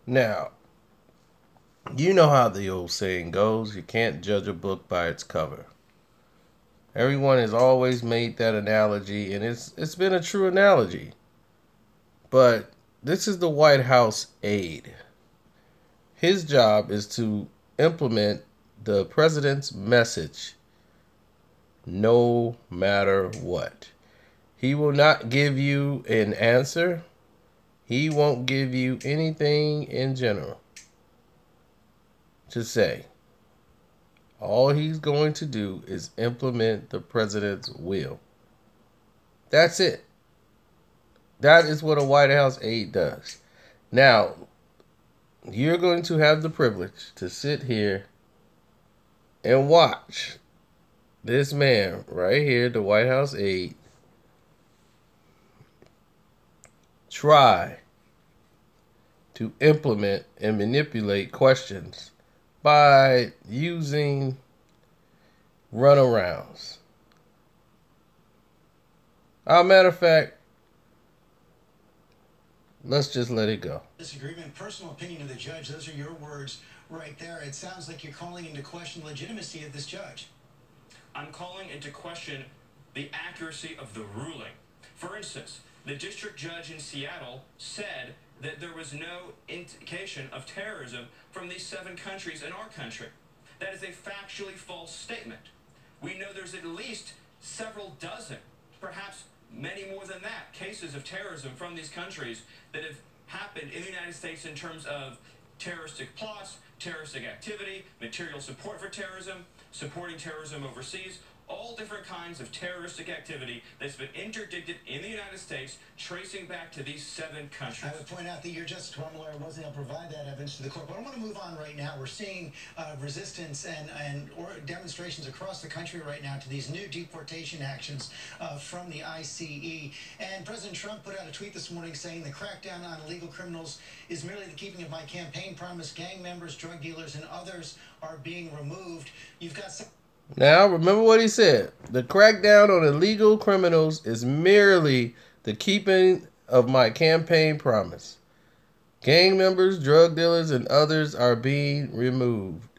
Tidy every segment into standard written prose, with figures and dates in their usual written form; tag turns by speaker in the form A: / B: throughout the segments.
A: Now, you know how the old saying goes, you can't judge a book by its cover. Everyone has always made that analogy, and it's been a true analogy. But this is the White House aide. His job is to implement the president's message no matter what. He will not give you an answer. He won't give you anything in general to say. All he's going to do is implement the president's will. That's it. That is what a White House aide does. Now, you're going to have the privilege to sit here and watch this man right here, the White House aide, try to implement and manipulate questions by using runarounds. Matter of fact, let's just let it go.
B: Disagreement, personal opinion of the judge. Those are your words right there. It sounds like you're calling into question the legitimacy of this judge.
C: I'm calling into question the accuracy of the ruling. For instance, the district judge in Seattle said that there was no indication of terrorism from these 7 countries in our country. That is a factually false statement. We know there's at least several dozen, perhaps many more than that, cases of terrorism from these countries that have happened in the United States in terms of terroristic plots, terroristic activity, material support for terrorism, supporting terrorism overseas, all different kinds of terroristic activity that's been interdicted in the United States, tracing back to these 7 countries.
B: I would point out that your Justice Department lawyer wasn't able to provide that evidence to the court. But I want to move on right now. We're seeing resistance and demonstrations across the country right now to these new deportation actions from the ICE. And President Trump put out a tweet this morning saying the crackdown on illegal criminals is merely the keeping of my campaign promise. Gang members, drug dealers, and others are being removed. You've got some.
A: Now, remember what he said. The crackdown on illegal criminals is merely the keeping of my campaign promise. Gang members, drug dealers, and others are being removed.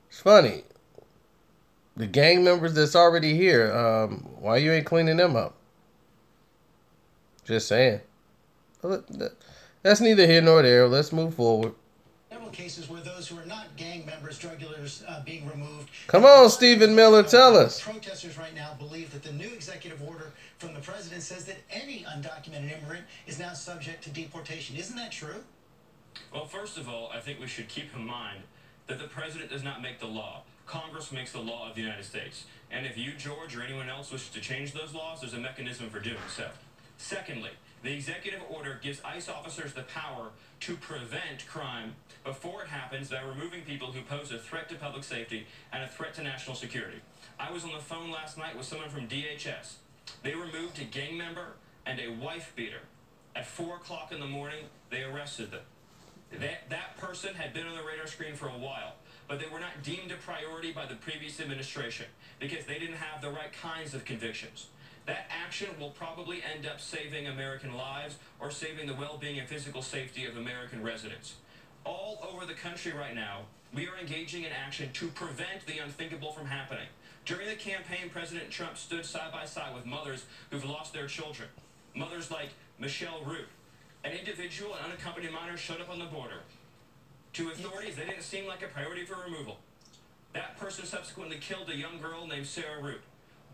A: It's funny. The gang members that's already here, why you ain't cleaning them up? Just saying. That's neither here nor there. Let's move forward.
B: Several cases where those who are not gang members, drug dealers, being removed.
A: Come on, Stephen Miller, tell us.
B: Protesters right now believe that the new executive order from the president says that any undocumented immigrant is now subject to deportation. Isn't that true?
C: Well, first of all, I think we should keep in mind that the president does not make the law. Congress makes the law of the United States. And if you, George, or anyone else wishes to change those laws, there's a mechanism for doing so. Secondly, the executive order gives ICE officers the power to prevent crime before it happens by removing people who pose a threat to public safety and a threat to national security. I was on the phone last night with someone from DHS. They removed a gang member and a wife beater. At 4 o'clock in the morning, they arrested them. That person had been on the radar screen for a while, but they were not deemed a priority by the previous administration because they didn't have the right kinds of convictions. That action will probably end up saving American lives or saving the well-being and physical safety of American residents. All over the country right now, we are engaging in action to prevent the unthinkable from happening. During the campaign, President Trump stood side by side with mothers who've lost their children. Mothers like Michelle Root. An individual, an unaccompanied minor, showed up on the border. To authorities, they didn't seem like a priority for removal. That person subsequently killed a young girl named Sarah Root.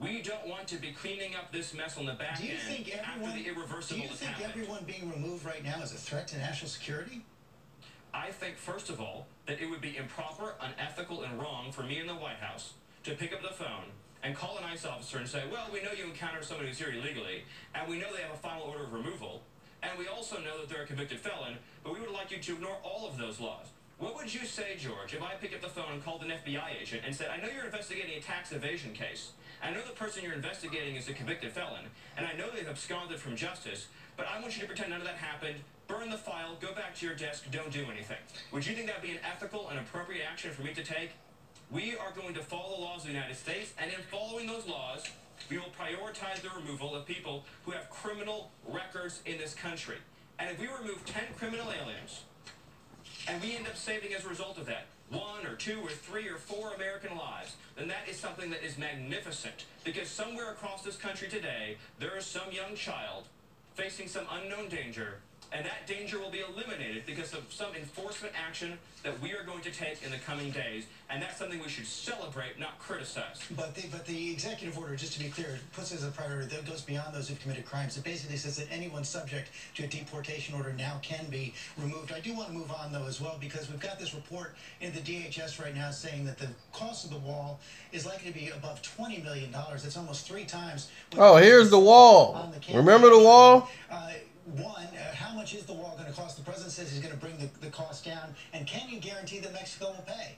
C: We don't want to be cleaning up this mess on the back end after the irreversible has happened.
B: Do you think everyone being removed right now is a threat to national security?
C: I think, first of all, that it would be improper, unethical, and wrong for me in the White House to pick up the phone and call an ICE officer and say, well, we know you encountered somebody who's here illegally, and we know they have a final order of removal, and we also know that they're a convicted felon, but we would like you to ignore all of those laws. What would you say, George, if I picked up the phone and called an FBI agent and said, I know you're investigating a tax evasion case. I know the person you're investigating is a convicted felon, and I know they've absconded from justice, but I want you to pretend none of that happened, burn the file, go back to your desk, don't do anything. Would you think that would be an ethical and appropriate action for me to take? We are going to follow the laws of the United States, and in following those laws, we will prioritize the removal of people who have criminal records in this country. And if we remove 10 criminal aliens and we end up saving as a result of that 1 or 2 or 3 or 4 American lives, then that is something that is magnificent. Because somewhere across this country today, there is some young child facing some unknown danger, and that danger will be eliminated because of some enforcement action that we are going to take in the coming days, and that's something we should celebrate, not criticize.
B: But the executive order, just to be clear, puts as a priority that goes beyond those who've committed crimes. It basically says that anyone subject to a deportation order now can be removed. I do want to move on, though, as well, because we've got this report in the DHS right now saying that the cost of the wall is likely to be above $20 million. That's almost 3 times.
A: Oh, here's the wall. Remember the wall?
B: How much is the wall going to cost? The president says he's going to bring the cost down. And can you guarantee that Mexico will pay?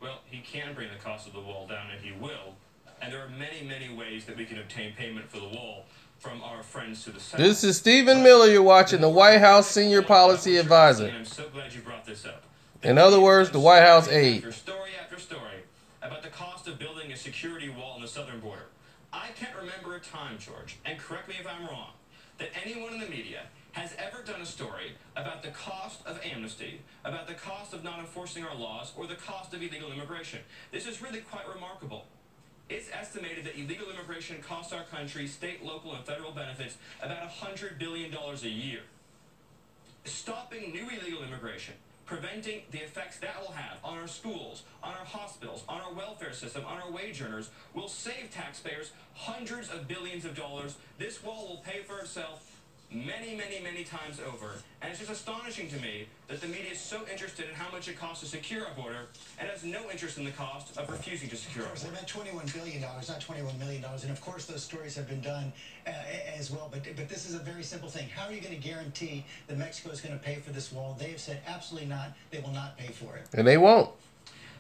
C: Well, he can bring the cost of the wall down, and he will. And there are many, many ways that we can obtain payment for the wall from our friends to the south.
A: This is Stephen Miller. You're watching the White House Senior Policy Advisor.
C: And I'm so glad you brought this up.
A: In other words, the White House aide.
C: Story after story about the cost of building a security wall on the southern border. I can't remember a time, George, and correct me if I'm wrong, that anyone in the media has ever done a story about the cost of amnesty, about the cost of not enforcing our laws, or the cost of illegal immigration. This is really quite remarkable. It's estimated that illegal immigration costs our country state, local, and federal benefits about $100 billion a year. Stopping new illegal immigration, preventing the effects that will have on our schools, on our hospitals, on our welfare system, on our wage earners, will save taxpayers hundreds of billions of dollars. This wall will pay for itself many, many, many times over. And it's just astonishing to me that the media is so interested in how much it costs to secure our border and has no interest in the cost of refusing to secure our
B: Of course,
C: border.
B: they meant $21 billion, not $21 million. And of course, those stories have been done as well. But this is a very simple thing. How are you going to guarantee that Mexico is going to pay for this wall? They have said absolutely not. They will not pay for it.
A: And they won't.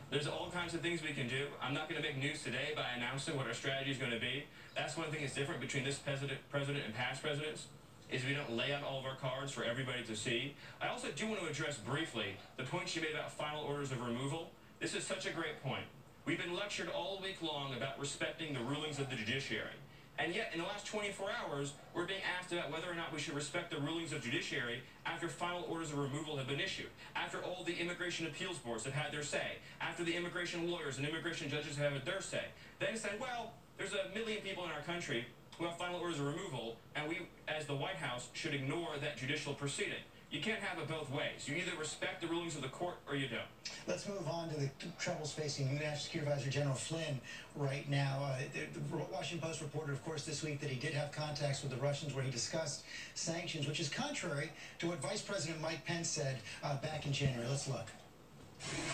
C: There's all kinds of things we can do. I'm not going to make news today by announcing what our strategy is going to be. That's one thing that's different between this president and past presidents, is we don't lay out all of our cards for everybody to see. I also do want to address briefly the point you made about final orders of removal. This is such a great point. We've been lectured all week long about respecting the rulings of the judiciary. And yet, in the last 24 hours, we're being asked about whether or not we should respect the rulings of judiciary after final orders of removal have been issued, after all the immigration appeals boards have had their say, after the immigration lawyers and immigration judges have had their say. Then say, well, there's 1 million people in our country who have final orders of removal, and we, as the White House, should ignore that judicial proceeding. You can't have it both ways. You either respect the rulings of the court or you don't.
B: Let's move on to the troubles facing National Security Advisor General Flynn right now. The Washington Post reported, of course, this week that he did have contacts with the Russians where he discussed sanctions, which is contrary to what Vice President Mike Pence said back in January. Let's look.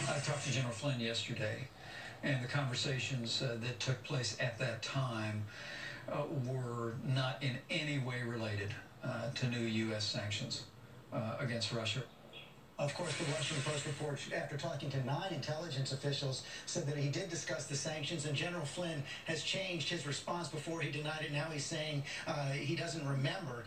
D: I talked to General Flynn yesterday, and the conversations that took place at that time were not in any way related to new U.S. sanctions against Russia.
B: Of course, the Washington Post report, after talking to 9 intelligence officials, said that he did discuss the sanctions, and General Flynn has changed his response. Before he denied it, now he's saying he doesn't remember.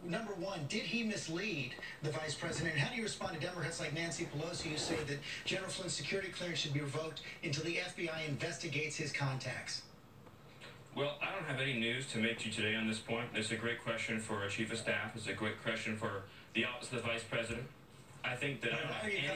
B: Number one, did he mislead the vice president? And how do you respond to Democrats like Nancy Pelosi, who say that General Flynn's security clearance should be revoked until the FBI investigates his contacts?
C: Well, I don't have any news to make to you today on this point. It's a great question for our chief of staff. It's a great question for the office of the vice president. I think that I don't have any.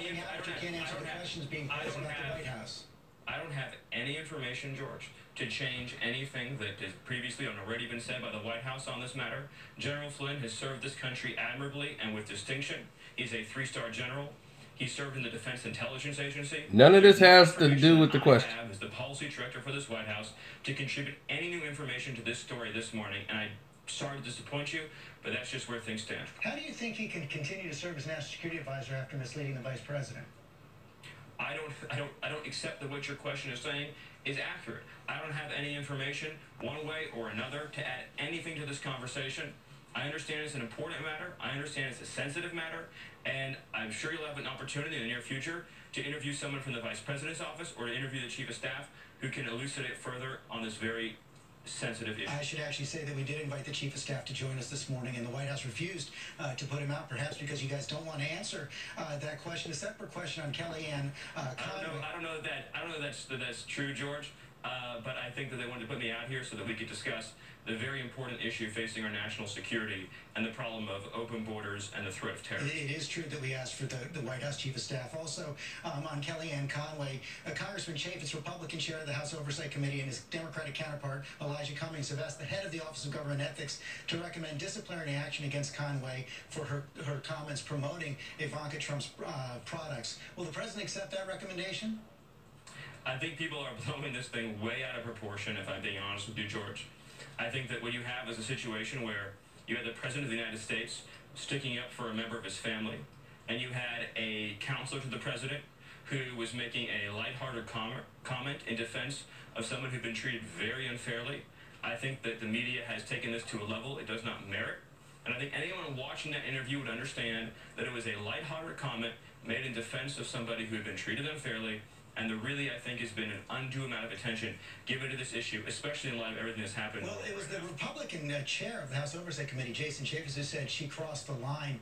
C: I don't have any information, George, to change anything that has previously already been said by the White House on this matter. General Flynn has served this country admirably and with distinction. He's a 3-star general. He served in the Defense Intelligence Agency.
A: None of this has to do with the question.
C: I have as the policy director for this White House to contribute any new information to this story this morning, and I'm sorry to disappoint you, but that's just where things stand.
B: How do you think he can continue to serve as National Security Advisor after misleading the vice president?
C: I don't accept that what your question is saying is accurate. I don't have any information one way or another to add anything to this conversation. I understand it's an important matter. I understand it's a sensitive matter. And I'm sure you'll have an opportunity in the near future to interview someone from the Vice President's office or to interview the Chief of Staff who can elucidate further on this very sensitive issue.
B: I should actually say that we did invite the Chief of Staff to join us this morning, and the White House refused to put him out, perhaps because you guys don't want to answer that question. A separate question on Kellyanne Conway.
C: I don't know that that's true, George. But I think that they wanted to put me out here so that we could discuss the very important issue facing our national security and the problem of open borders and the threat of terror.
B: It is true that we asked for the White House Chief of Staff. Also, on Kellyanne Conway, Congressman Chaffetz, Republican chair of the House Oversight Committee, and his Democratic counterpart, Elijah Cummings, have asked the head of the Office of Government Ethics to recommend disciplinary action against Conway for her comments promoting Ivanka Trump's products. Will the president accept that recommendation?
C: I think people are blowing this thing way out of proportion, if I'm being honest with you, George. I think that what you have is a situation where you had the President of the United States sticking up for a member of his family, and you had a counselor to the President who was making a lighthearted comment in defense of someone who'd been treated very unfairly. I think that the media has taken this to a level it does not merit. And I think anyone watching that interview would understand that it was a lighthearted comment made in defense of somebody who had been treated unfairly. And there really, I think, has been an undue amount of attention given to this issue, especially in light of everything that's happened.
B: Well, it was the Republican chair of the House Oversight Committee, Jason Chaffetz, who said she crossed the line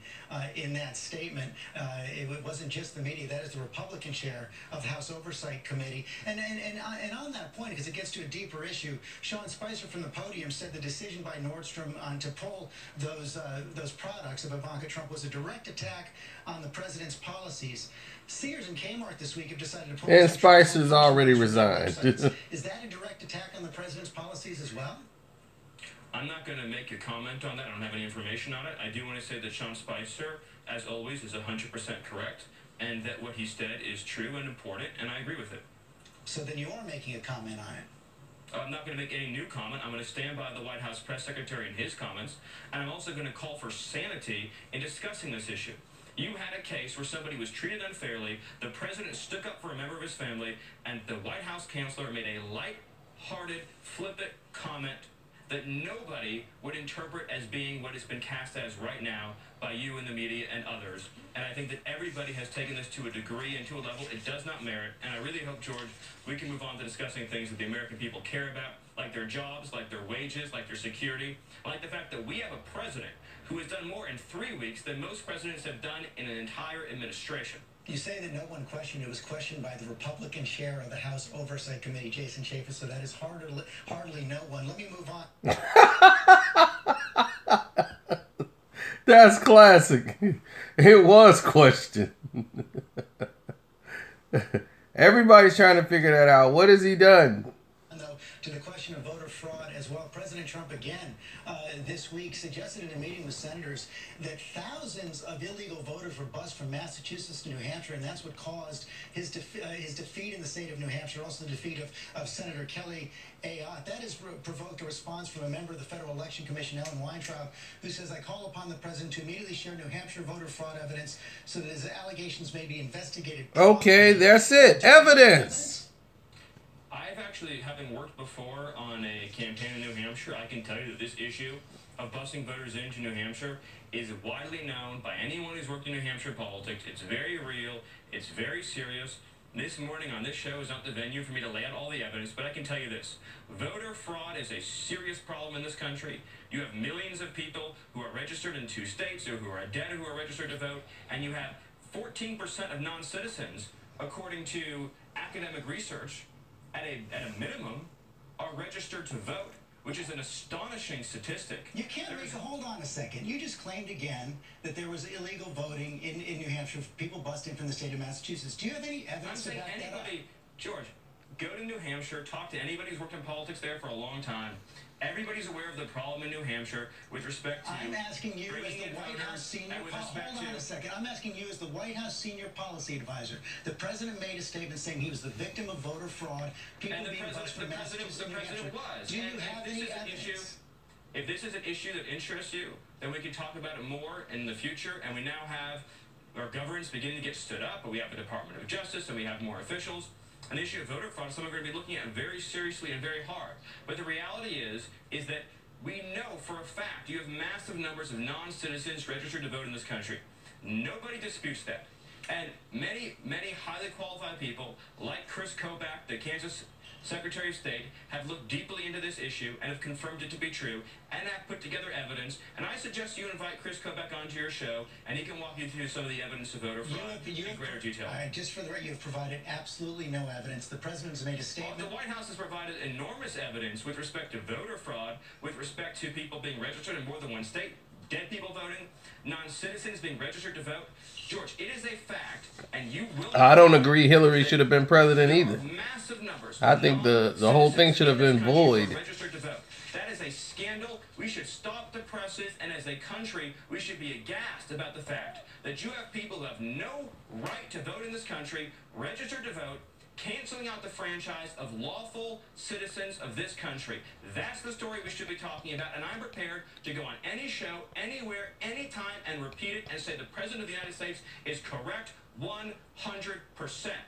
B: in that statement. It wasn't just the media. That is the Republican chair of the House Oversight Committee. And on that point, because it gets to a deeper issue, Sean Spicer from the podium said the decision by Nordstrom to pull those products of Ivanka Trump was a direct attack on the president's policies. Sears and Kmart this week have decided to pull.
A: And Spicer's already resigned.
B: Is that a direct attack on the president's policies as well?
C: I'm not going to make a comment on that. I don't have any information on it. I do want to say that Sean Spicer, as always, is 100% correct, and that what he said is true and important, and I agree with it.
B: So then you are making a comment on it.
C: I'm not going to make any new comment. I'm going to stand by the White House press secretary and his comments, and I'm also going to call for sanity in discussing this issue. You had a case where somebody was treated unfairly, the president stuck up for a member of his family, and the White House counselor made a light-hearted, flippant comment that nobody would interpret as being what it's been cast as right now by you and the media and others. And I think that everybody has taken this to a degree and to a level it does not merit. And I really hope, George, we can move on to discussing things that the American people care about, like their jobs, like their wages, like their security, like the fact that we have a president who has done more in 3 weeks than most presidents have done in an entire administration.
B: You say that no one questioned. It was questioned by the Republican chair of the House Oversight Committee, Jason Chaffetz, so that is hardly no one. Let me move on.
A: That's classic. It was questioned. Everybody's trying to figure that out. What has he done?
B: To the question of voter fraud as well, President Trump again this week suggested in a meeting with senators that thousands of illegal voters were bussed from Massachusetts to New Hampshire, and that's what caused his defeat in the state of New Hampshire, also the defeat of Senator Kelly Ayotte. That has provoked a response from a member of the Federal Election Commission, Ellen Weintraub, who says, "I call upon the president to immediately share New Hampshire voter fraud evidence so that his allegations may be investigated."
A: Okay, that's it. Evidence.
C: I've actually, having worked before on a campaign in New Hampshire, I can tell you that this issue of busing voters into New Hampshire is widely known by anyone who's worked in New Hampshire politics. It's very real. It's very serious. This morning on this show is not the venue for me to lay out all the evidence, but I can tell you this. Voter fraud is a serious problem in this country. You have millions of people who are registered in 2 states or who are dead who are registered to vote, and you have 14% of non-citizens, according to academic research, at a minimum, are registered to vote, which is an astonishing statistic.
B: You can't hold on a second. You just claimed again that there was illegal voting in New Hampshire, people busting from the state of Massachusetts. Do you have any evidence to back that up?
C: George, go to New Hampshire, talk to anybody who's worked in politics there for a long time. Everybody's aware of the problem in New Hampshire with respect to.
B: I'm asking you as the White House senior. Hold on a second. I'm asking you as the White House senior policy advisor. The president made a statement saying he was the victim of voter fraud. People being bused from Massachusetts and New Hampshire. Do you have any evidence?
C: If this is an issue that interests you, then we can talk about it more in the future. And we now have our governance beginning to get stood up, but we have the Department of Justice and we have more officials. An issue of voter fraud is something we're going to be looking at very seriously and very hard. But the reality is that we know for a fact you have massive numbers of non-citizens registered to vote in this country. Nobody disputes that. And many highly qualified people, like Chris Kobach, the Kansas Secretary of State have looked deeply into this issue and have confirmed it to be true and have put together evidence. And I suggest you invite Chris Kobach onto your show, and he can walk you through some of the evidence of voter fraud in greater detail.
B: Just for the record, you've provided absolutely no evidence. The president has made a statement.
C: The White House has provided enormous evidence with respect to voter fraud, with respect to people being registered in more than one state, dead people voting, non-citizens being registered to vote. George, it is a fact, and you will...
A: I don't agree Hillary should have been president either.
C: Massive numbers.
A: I think the whole thing should have been void.
C: Registered to vote. That is a scandal. We should stop the presses, and as a country, we should be aghast about the fact that you have people who have no right to vote in this country, registered to vote, canceling out the franchise of lawful citizens of this country. That's the story we should be talking about, and I'm prepared to go on any show, anywhere, anytime, and repeat it and say the President of the United States is correct 100%.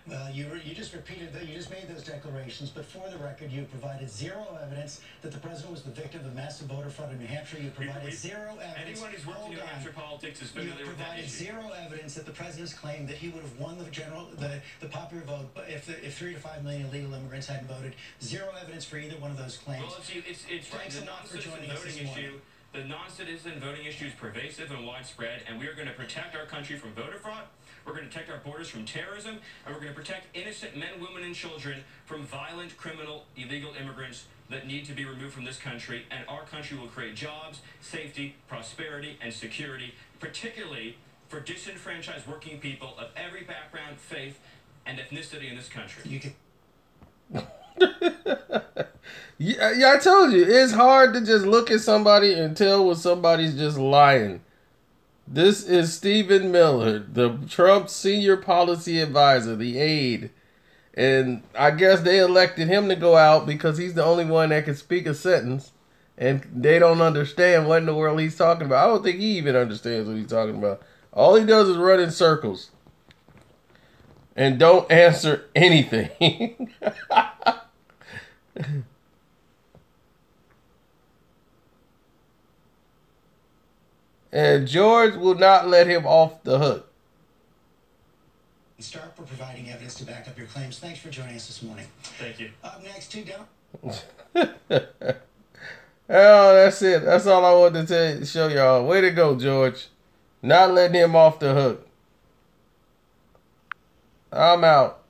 B: Well, you just repeated that. You just made those declarations, but for the record, you provided zero evidence that the president was the victim of massive voter fraud in New Hampshire. You provided zero evidence.
C: Anyone who's worked in New Hampshire politics is familiar with that issue.
B: You provided zero evidence that the president's claimed that he would have won the popular vote if 3 to 5 million illegal immigrants hadn't voted. Zero evidence for either one of those claims.
C: Well, it's right. The non-citizen voting issue. The non-citizen voting issue is pervasive and widespread, and we are going to protect our country from voter fraud. We're going to protect our borders from terrorism, and we're going to protect innocent men, women, and children from violent, criminal, illegal immigrants that need to be removed from this country. And our country will create jobs, safety, prosperity, and security, particularly for disenfranchised working people of every background, faith, and ethnicity in this country.
A: Yeah, I told you, it's hard to just look at somebody and tell when somebody's just lying. This is Stephen Miller, the Trump senior policy advisor, the aide. And I guess they elected him to go out because he's the only one that can speak a sentence. And they don't understand what in the world he's talking about. I don't think he even understands what he's talking about. All he does is run in circles. And don't answer anything. And George will not let him off the hook.
B: Start for providing evidence to back up your claims. Thanks for joining us this morning.
C: Thank you.
B: Up next,
A: Oh, that's it. That's all I wanted to show y'all. Way to go, George. Not letting him off the hook. I'm out.